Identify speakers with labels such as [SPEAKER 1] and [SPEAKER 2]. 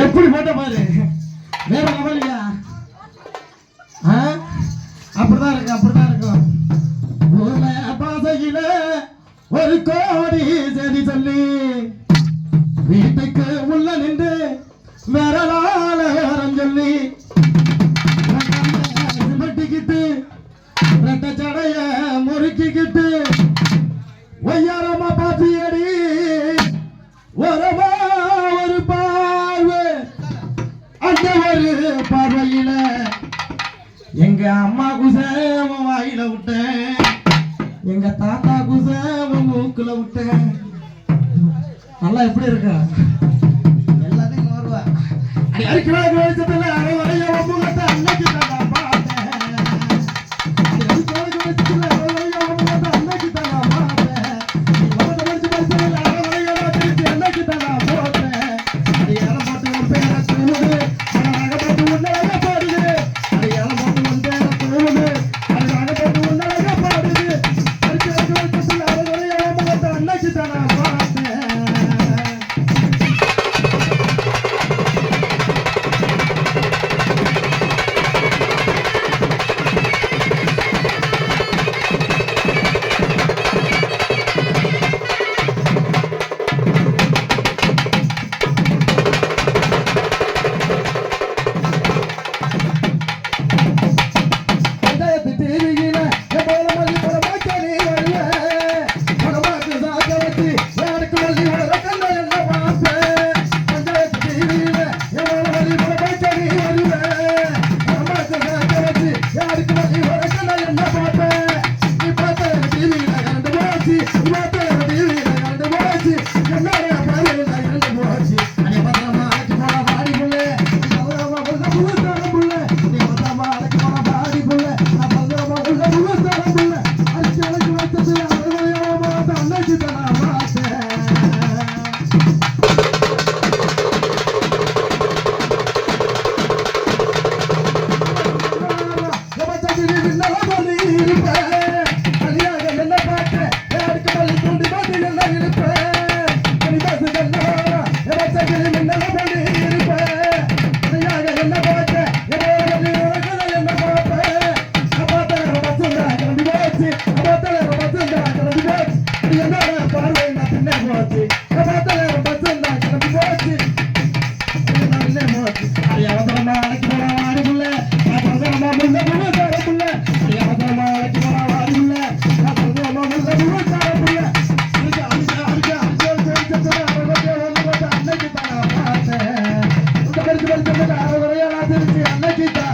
[SPEAKER 1] எப்படி போட்ட பாரு வேற லெவலியா அப்படிதான் இருக்கும் அப்படிதான் இருக்கும் ஊர்ல பாசையில ஒரு கோடி சரி சொல்லி வீட்டுக்கு உள்ள நின்று விரலால வரம் சொல்லி சிமட்டிக்கிட்டு ரெட்ட சடைய முறுக்கிக்கிட்டு ஒய்யாரமா பாத்தியடி ஒரமா ஒரு பார்வை அந்த ஒரு பார்வையில எங்க அம்மா குசேவ வாயில விட்டேன் எங்க தாத்தா குசேவ மூக்குல விட்டேன் நல்லா எப்படி இருக்க எல்லாத்தையும் வருவா அடிக்கிற வெளிச்சத்துல அரை வரைய முகத்தை அன்னைக்கு தான் பார்த்தேன் அன்னைக்கு